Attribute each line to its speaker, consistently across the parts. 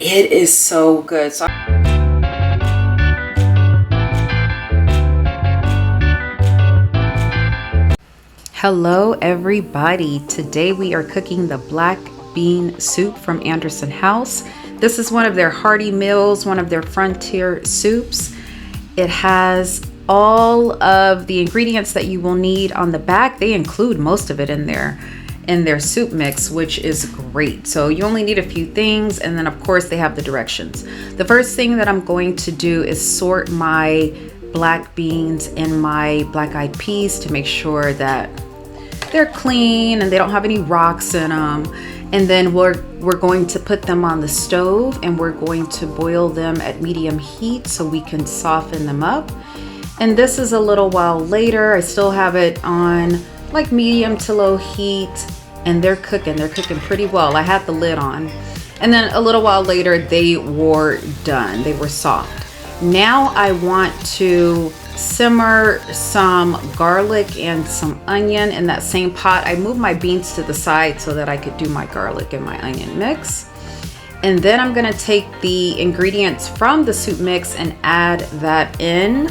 Speaker 1: It is so good. So hello everybody. Today we are cooking the black bean soup from Anderson House. This is one of their hearty meals, one of their frontier soups. It has all of the ingredients that you will need on the back. They include most of it in their soup mix, which is great. So you only need a few things, and then of course they have the directions. The first thing that I'm going to do is sort my black beans and my black-eyed peas to make sure that they're clean and they don't have any rocks in them. And then we're going to put them on the stove and we're going to boil them at medium heat so we can soften them up. And this is a little while later. I still have it on like medium to low heat, and they're cooking pretty well. I had the lid on, and then a little while later they were done. They were soft. Now I want to simmer some garlic and some onion in that same pot. I moved my beans to the side so that I could do my garlic and my onion mix. And then I'm gonna take the ingredients from the soup mix and add that in.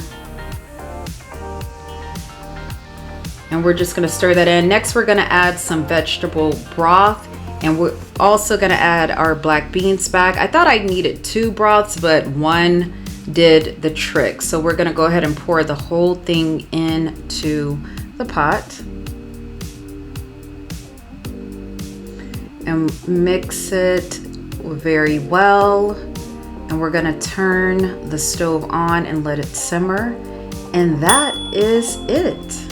Speaker 1: And we're just gonna stir that in. Next, we're gonna add some vegetable broth, and we're also gonna add our black beans back. I thought I needed 2 broths, but one did the trick. So we're gonna go ahead and pour the whole thing into the pot and mix it very well. And we're gonna turn the stove on and let it simmer. And that is it.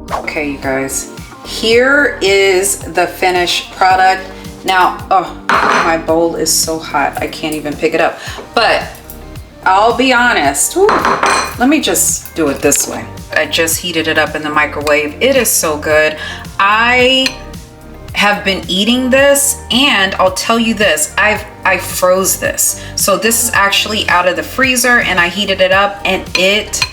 Speaker 1: Okay, you guys, here is the finished product. Now, oh, my bowl is so hot, I can't even pick it up. But I'll be honest, let me just do it this way. I just heated it up in the microwave. It is so good. I have been eating this, and I'll tell you this, I froze this. So this is actually out of the freezer, and I heated it up, and it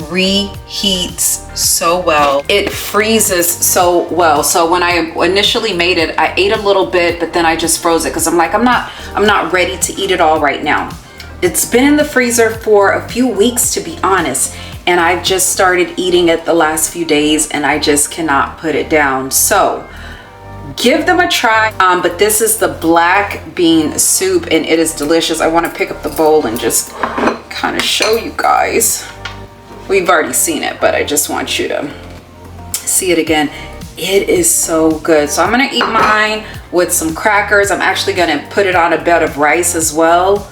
Speaker 1: reheats so well. It freezes so well. So when I initially made it, I ate a little bit, but then I just froze it because I'm like, I'm not ready to eat it all right now. It's been in the freezer for a few weeks, to be honest, and I've just started eating it the last few days, and I just cannot put it down. So give them a try. But this is the black bean soup, and it is delicious. I want to pick up the bowl and just kind of show you guys. We've already seen it, but I just want you to see it again. It is so good. So I'm gonna eat mine with some crackers. I'm actually gonna put it on a bed of rice as well.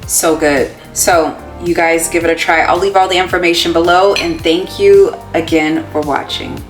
Speaker 1: So good. So you guys give it a try. I'll leave all the information below, and thank you again for watching.